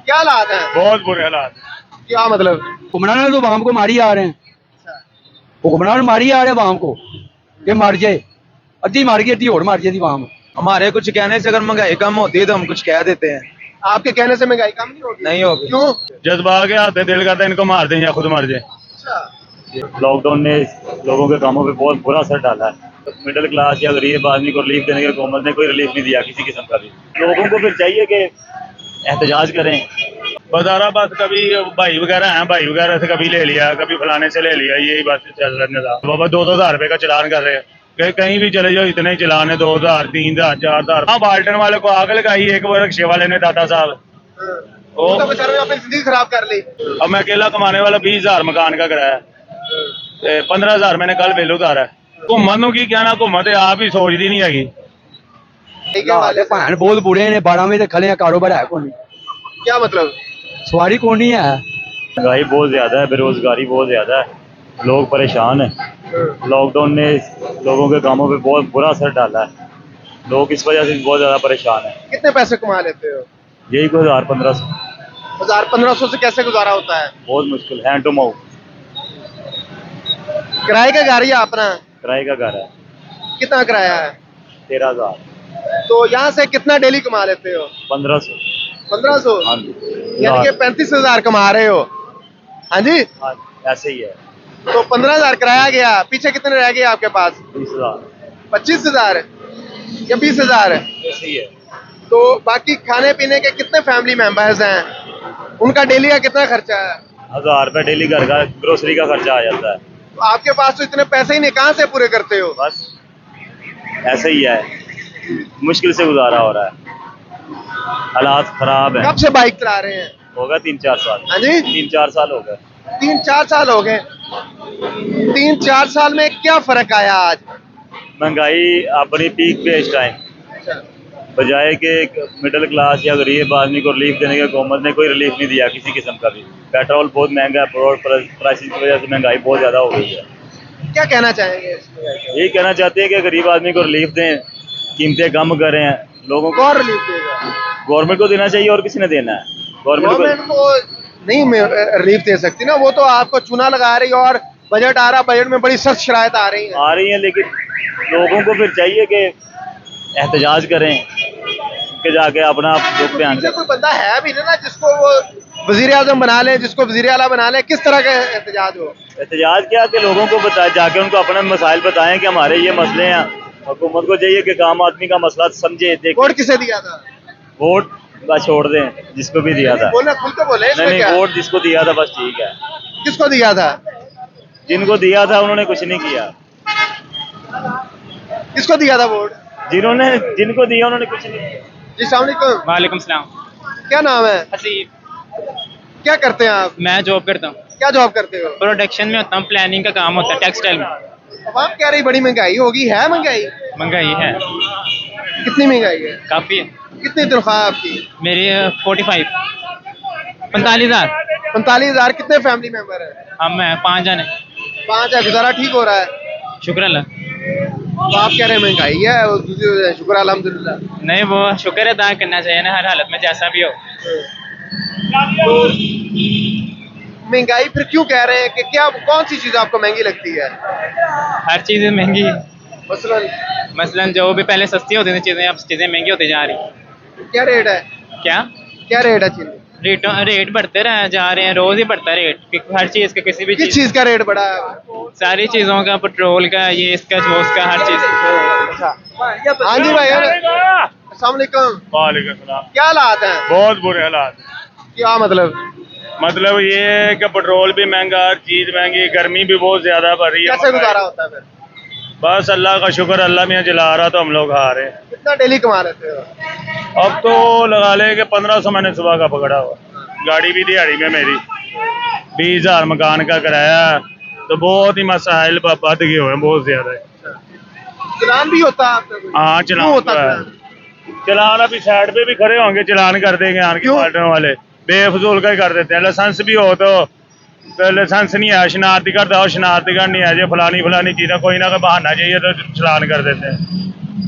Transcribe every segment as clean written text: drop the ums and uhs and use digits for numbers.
क्या हालात है? बहुत बुरे हालात। क्या मतलब? हुक्मरान तो आवाम को मारी आ रहे हैं, हुक्मरान मारी आ रहे हैं आवाम को, ये मार जाए, अद्धी मार गई अद्धी और मार जाती आवाम। हमारे कुछ कहने से अगर महंगाई कम होती है तो हम कुछ कह देते हैं। आपके कहने से महंगाई कम नहीं होगी? नहीं होगी। क्यों? जज्बा के आते दिल करता है इनको मार दें या खुद मर जाए। अच्छा, लॉकडाउन ने लोगों के कामों पे बहुत बुरा असर डाला है। तो मिडिल क्लास या गरीब आदमी को रिलीफ देने की हुकूमत ने कोई रिलीफ नहीं दिया किसी किस्म का भी। लोगों को फिर चाहिए कि एहतजाज करें। बजारा बस कभी भाई वगैरह हैं, भाई वगैरह से कभी ले लिया, कभी फलाने से ले लिया, यही बात चल रहा है। बाबा 2-2 हज़ार रुपए का चलान कर रहे हैं, कहीं भी चले जाओ इतने ही चलान है, 2 हज़ार 3 हज़ार 4 हज़ार। हाँ, बाल्टन वाले को आग लगाई एक बार रिक्शे वाले ने, दादा साहब तो बेचारे ने अपनी जिंदगी खराब कर ली। अब मैं अकेला कमाने वाला 20 हज़ार मकान का किराया, 15 हज़ार मैंने कल बिल उतारा है। घूमन नूं की कहना, घूमन तो आप ही सोचती नहीं हैगी। भैन बहुत बुरे ने, 12 बजे तक खले हैं, कारोबार है कौन, क्या मतलब? सवारी कौन नहीं है। महंगाई बहुत ज्यादा है, बेरोजगारी बहुत ज्यादा है, लोग परेशान हैं। लॉकडाउन ने लोगों के कामों पे बहुत बुरा असर डाला है। लोग इस वजह से बहुत ज्यादा परेशान हैं। कितने पैसे कमा लेते हो? यही कोई 1000-1500 1000-1500 से कैसे गुजारा होता है? बहुत मुश्किल, हैंड टू माउथ। किराए का घर या अपना? किराए का घर है, कितना किराया है? 13,000। तो यहाँ से कितना डेली कमा लेते हो? 1500। 1500? हाँ जी, यानी कि 35,000 कमा रहे हो। हाँ जी, हाँ ऐसे ही है। तो 15,000 किराया गया, पीछे कितने रह गए आपके पास? 20,000 25,000 या 20,000? ऐसे ही है। तो बाकी खाने पीने के कितने फैमिली मेंबर्स हैं, उनका डेली का कितना खर्चा है? 1000 रुपये डेली घर का ग्रोसरी का खर्चा आ जाता है। तो आपके पास तो इतने पैसे ही नहीं, कहाँ से पूरे करते हो? बस ऐसे ही है, मुश्किल से गुजारा हो रहा है, हालात खराब है। कब से बाइक चला रहे हैं? होगा 3-4 साल। हाँ जी, 3-4 साल हो गए। 3-4 साल हो गए। 3-4 साल में क्या फर्क आया आज? महंगाई अपनी पीक पे इस टाइम, बजाय कि मिडिल क्लास या गरीब आदमी को रिलीफ देने की हुकूमत ने कोई रिलीफ नहीं दिया किसी किस्म का भी। पेट्रोल बहुत महंगा है, पेट्रोल प्राइसेस की वजह से महंगाई बहुत ज़्यादा हो गई है। क्या कहना चाहेंगे? यही कहना चाहते हैं कि गरीब आदमी को रिलीफ दें, कीमतें कम करें, लोगों को कौन रिलीफ देगा? गवर्नमेंट को देना चाहिए और किसी ने देना है। गवर्नमेंट को नहीं रिलीफ दे सकती ना, वो तो आपको चूना लगा रही है और बजट आ रहा, बजट में बड़ी सख्त शरायत आ रही है, लेकिन लोगों को फिर चाहिए कि एहतजाज करें, कि जाके अपना दुख बयान करें। कोई बंदा है भी ना जिसको वो वजीर आजम बना ले, जिसको वजीर आला बना ले, किस तरह का एहतजाज हो? एहतजाज क्या कि लोगों को बताए, जाके उनको अपने मसाइल बताएं कि हमारे ये मसले हैं। हुकूमत को चाहिए कि आम आदमी का मसला समझे, देखे। वोट किसे दिया था? वोट बस छोड़ दें, जिसको भी दिया था। बोले, खुल के बोले। नहीं, वोट जिसको दिया था बस ठीक है। किसको दिया था? जिनको दिया था उन्होंने कुछ नहीं किया। किसको दिया था वोट? जिनको दिया उन्होंने कुछ नहीं किया। जी, अस्सलाम वालेकुम। वालेकुम सलाम। क्या नाम है? हसीब। क्या करते हैं आप? मैं जॉब करता हूँ, क्या जॉब करते हो? प्रोडक्शन में होता हूँ, प्लानिंग का काम होता है टेक्सटाइल में। अब आप कह रही बड़ी महंगाई होगी, है महंगाई? महंगाई है, कितनी महंगाई है? काफी है। कितनी तनख्वाह आपकी? मेरी 45 45,000। 45,000। कितने फैमिली मेंबर है? हम 5 जने। 5 है, गुजारा ठीक हो रहा है? शुक्र अल्लाह। तो आप कह रहे हैं महंगाई है, और दूसरी वजह है, शुक्र अल्हम्दुलिल्लाह। नहीं, वो शुक्र अदा करना चाहिए ना हर हालत में, जैसा भी हो। तो महंगाई फिर क्यों कह रहे हैं, कि क्या कौन सी चीज आपको महंगी लगती है? हर चीज़ महंगी है। मसलन जो भी पहले सस्ती होती थी चीज़ें, अब चीज़ें महंगी होती जा रही। क्या रेट है? क्या रेट है चीज? रेट बढ़ते रहे जा रहे हैं, रोज ही बढ़ता है रेट हर चीज़ का। किसी भी किस चीज का रेट बढ़ा है? सारी चीज़ों का, पेट्रोल का, ये इसका वो उसका, हर चीज़। हाँ जी भाई, अस्सलाम वालेकुम। वालेकुम सलाम। क्या हालात हैं? बहुत बुरे हालात। क्या मतलब ये है कि पेट्रोल भी महंगा, हर चीज महंगी, गर्मी भी बहुत ज्यादा बढ़ रही है। कैसे गुजारा होता है फिर? बस अल्लाह का शुक्र, अल्लाह में जला रहा तो हम लोग खा रहे हैं। कितना डेली कमा लेते हो? अब तो लगा ले कि 1500 मैंने सुबह का पकड़ा हुआ। गाड़ी भी दिहाड़ी में मेरी, 20,000 मकान का किराया, तो बहुत ही मसाइल बढ़ गए हुए हैं, बहुत ज्यादा। चलान भी होता है आपका कोई? हाँ, चलान होता तो है। चलान अभी साइड पे भी खड़े होंगे, चलान कर देंगे आन के पार्टनर वाले, बेफजूल का ही कर देते हैं। लाइसेंस भी हो तो लाइसेंस नहीं है, शनाख्ती कार्ड दाओ, शनाख्ती कार्ड नहीं है, जो फलानी चीज़ें कोई ना कोई बहाना चाहिए तो चलान कर देते हैं।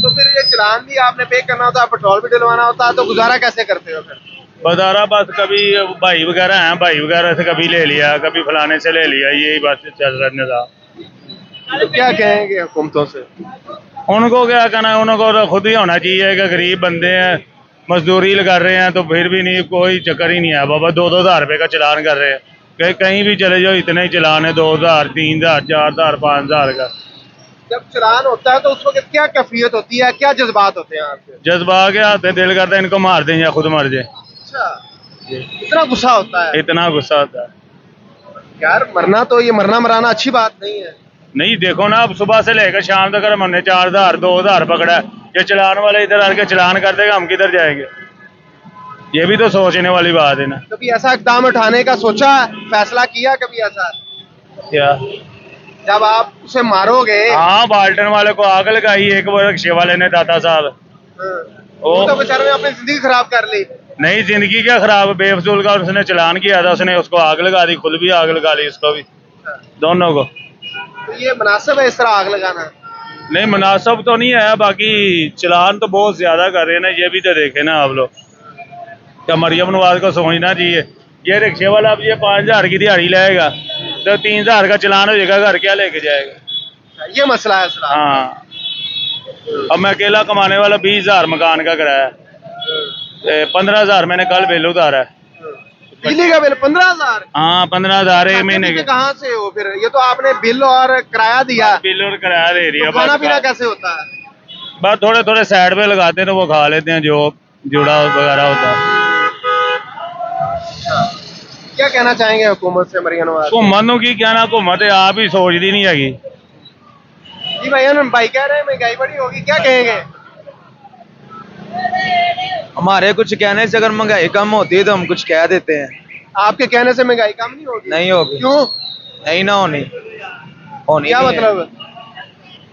तो फिर ये चलान भी आपने पे करना होता है, पेट्रोल भी डलवाना होता है, तो गुजारा कैसे करते हो फिर? बदारा बस कभी भाई वगैरह हैं, भाई वगैरह से कभी ले लिया, कभी फलाने से ले लिया, यही बस चल रहा था। तो क्या कहेंगे हुकूमतों से? उनको क्या कहना है, उनको तो खुद ही होना चाहिए कि गरीब बंदे हैं, मजदूरी लगा रहे हैं, तो फिर भी नहीं, कोई चक्कर ही नहीं है बाबा। 2-2 हज़ार रुपये का चलान कर रहे हैं, कहीं भी चले जाओ इतने ही चलान है, 2,000, 3,000, 4,000, 5,000 का। जब चलान होता है तो उस वक्त क्या कैफियत होती है, क्या जज्बात होते हैं आपके? जज्बा के आते, दिल करता है इनको मार दें या खुद मर जाए, अच्छा, इतना गुस्सा होता है? इतना गुस्सा होता है। यार मरना तो, ये मरना मराना अच्छी बात नहीं है। नहीं देखो ना, अब सुबह से लेकर शाम तक अगर हमने 4,000, 2,000 पकड़ा है, ये चलान वाले इधर आके चलान कर देगा, हम किधर जाएंगे? ये भी तो सोचने वाली बात है ना। कभी ऐसा इकदाम उठाने का सोचा, फैसला किया कभी ऐसा? क्या? जब आप उसे मारोगे? हाँ, बाल्टन वाले को आग लगाई एक बार रिक्शे वाले ने, दाता साहब। वो तो बेचारे ने अपनी जिंदगी खराब कर ली। नहीं, जिंदगी क्या खराब, बेफजूल का उसने चलान किया था, उसने उसको आग लगा दी, खुद भी आग लगा ली, उसको भी, दोनों को। तो ये मुनासिब है इस तरह आग लगाना? नहीं, मुनासिब तो नहीं है, बाकी चलान तो बहुत ज्यादा कर रहे हैं ना, ये भी तो देखे ना आप लोग। क्या मरियम नवाज को समझना चाहिए, ये रिक्शे वाला अब ये 5,000 की दिहाड़ी लाएगा तो 3,000 का चलान हो जाएगा, घर क्या लेके जाएगा? ये मसला है सर। हाँ, अब मैं अकेला कमाने वाला 20,000 मकान का किराया, 15,000 मैंने कल बिल उतारा है। बिजली का बिल 15,000? हाँ, 15,000 एक महीने के। कहाँ से हो फिर? ये तो आपने बिल और किराया दिया, बिल और किराया दे रही है, तो खाना पीना कैसे होता है? बस थोड़े थोड़े साइड पे लगाते हैं तो वो खा लेते हैं, जो जुड़ा वगैरह होता है। क्या कहना चाहेंगे हुकूमत से मरियम नवाज? घूमन की क्या ना, घूमत आप ही सोचती नहीं हैगी। जी भैया, भाई कह रहे हैं महंगाई बड़ी होगी, क्या कहेंगे? हमारे कुछ कहने से अगर महंगाई कम होती है तो हम कुछ कह देते हैं। आपके कहने से महंगाई कम नहीं होगी? नहीं होगी। क्यों नहीं ना होनी, होनी क्या नहीं है। मतलब?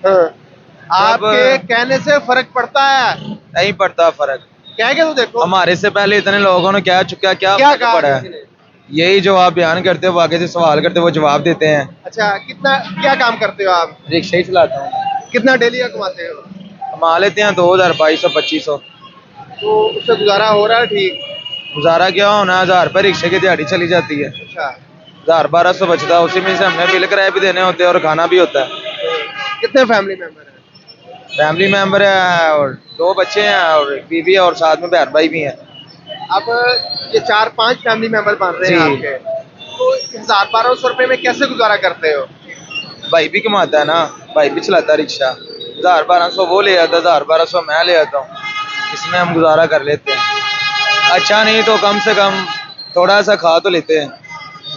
हाँ, आपके कहने से फर्क पड़ता है? नहीं पड़ता फर्क, कह के तो देखो। हमारे से पहले इतने लोगों ने कह चुका, क्या क्या फर्क कहा पड़ा किसी है? ने? यही जो आप बयान करते हो, आगे से सवाल करते हो, वो जवाब देते हैं। अच्छा, कितना क्या काम करते हो आप? रिक्शा ही चलाता हूँ। कितना डेली का कमाते हो? कमा लेते हैं 2,000, 2,200, 2,500। तो उससे गुजारा हो रहा है ठीक? गुजारा क्या होना, 1,000 रुपये रिक्शे की दिहाड़ी चली जाती है, अच्छा, 1,000, 1,200 बचता है, उसी में से हमने बिल किराए भी देने होते हैं और खाना भी होता है। कितने फैमिली मेंबर हैं? फैमिली मेंबर है और 2 बच्चे हैं और एक बीवी है और साथ में बहन भाई भी हैं। अब ये 4-5 फैमिली मेंबर बन रहे हैं जी। आपके, तो 1,000-1,200 रुपए में कैसे गुजारा करते हो? भाई भी कमाता है ना, भाई भी चलाता है रिक्शा, 1,000-1,200 वो ले आता है, 1,000-1,200 मैं ले आता हूँ, इसमें हम गुजारा कर लेते हैं। अच्छा नहीं तो कम से कम थोड़ा सा खा तो लेते हैं,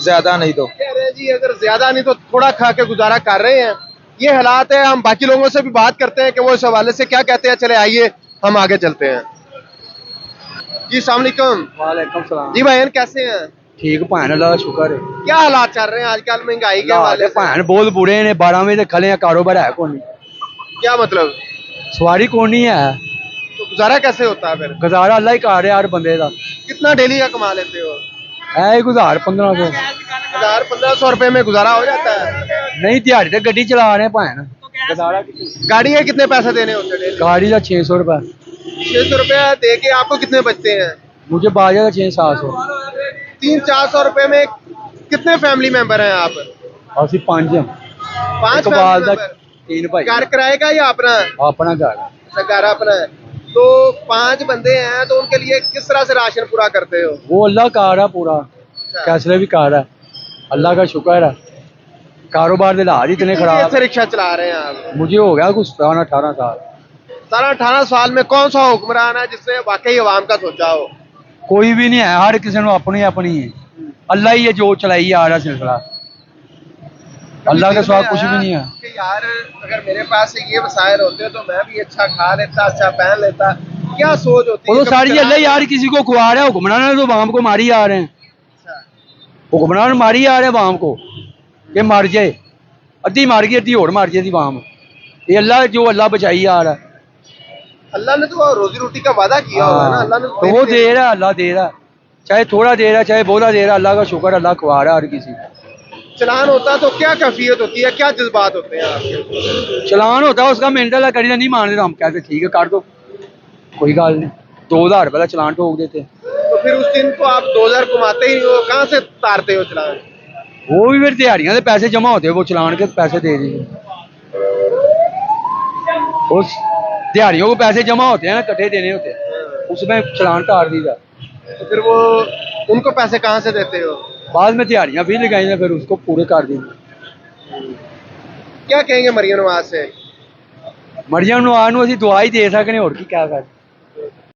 ज्यादा नहीं तो। कह रहे हैं जी अगर ज्यादा नहीं तो थोड़ा खा के गुजारा कर रहे हैं, ये हालात है। हम बाकी लोगों से भी बात करते हैं कि वो इस हवाले से क्या कहते हैं। चले आइए हम आगे चलते हैं। जी अस्सलाम वालेकुम। वालेकुम सलाम। जी भाईजान कैसे हैं? ठीक भैन, अल्लाह का शुक्र है। क्या हालात चल रहे हैं आजकल महंगाई के हवाले से? भैन बहुत बुरे ने, 12 बजे तक खले हैं, कारोबार है कौन नहीं, क्या मतलब? सवारी कौन नहीं है, तो गुजारा कैसे होता है फिर? गुजारा अल्लाह ही कर रहा है हर बंदे का। कितना डेली का कमा लेते हो? है 1,000-1,500। 1,000-1,500 रुपए में गुजारा हो जाता है? नहीं, दिहाड़ी तक गड्डी चला रहे हैं भैन, गुजारा गाड़ी के कितने पैसे देने होते हैं डेली? गाड़ी का 600 रुपये, 600 रुपया दे के आपको कितने बचते हैं? मुझे बाजा का 600-700। 300-400 रुपए में कितने फैमिली मेंबर हैं आप? और सिर्फ 5 हैं, 5 एक बाल फैमिली का मेंबर। 3 भाई, घर किराए का या अपना? अपना घर। अच्छा, घर अपना है। तो 5 बंदे हैं, तो उनके लिए किस तरह से राशन पूरा करते हो? वो अल्लाह का रहा पूरा, कैसरे भी कर रहा है, अल्लाह का शुक्र है। कारोबार के हालात इतने कितनी खराब देर से रिक्शा चला रहे हैं आप? मुझे हो गया कुछ 17-18 साल। 17-18 साल में कौन सा हुक्मरान है जिसने वाकई अवाम का सोचा हो? कोई भी नहीं है, हर किसी ने अपनी अपनी है, अल्लाह ही है जो चलाई आ रहा सिलसिला, अल्लाह के सिवा कुछ भी नहीं है। कि यार अगर मेरे पास ये वसाइल होते तो मैं भी अच्छा खा लेता, अच्छा पहन लेता। क्या सोच होती वो है? तो सारी अल्लाह यार किसी को खुआ रहा है, हुक्मरान ने तो अवाम को मारी आ रहे हैं, हुक्मरान मारी आ रहे हैं अवाम को कि मर जाए, अद्धी मार गई अद्धी और मार जाए अवाम, ये अल्लाह जो अल्लाह बचाई आ रहा है। अल्लाह ने तो रोजी रोटी का वादा किया हुआ है ना, अल्लाह ने तो वो दे रहा है, अल्लाह दे रहा है, चाहे थोड़ा दे रहा है चाहे बहुता दे रहा है, अल्लाह का शुक्र, अल्लाह खुआ रहा है हर किसी को। चलान होता तो क्या कैफियत होती है, क्या जज्बात होते हैं आपके? चलान होता है उसका मेंटल है, कड़ी नहीं मान रहे तो हम कहते ठीक है कर दो, कोई गल नहीं, 2,000 रुपये का चलान ठोक देते। तो तो फिर उस दिन तो आप 2000 कमाते ही नहीं हो, कहाँ से तारते हो चलान? वो भी फिर दिहाड़ियाँ के पैसे जमा होते हैं, वो चलान के पैसे दे दीजिए। उस दिहाड़ियों को पैसे जमा होते हैं ना, इकट्ठे देने होते हैं, उसमें चलान तार दीजिए। तो फिर वो उनको पैसे कहाँ से देते हो? बाद में दिहाड़ियाँ भी लगाई फिर उसको पूरे कर दीजिए। क्या कहेंगे मरियम नवाज से? मरियम नवाज ਨੂੰ ਅਸੀਂ ਦੁਆ ਹੀ ਦੇ ਸਕਦੇ ਹੋਰ ਕੀ ਕਹਿ ਸਕਦੇ।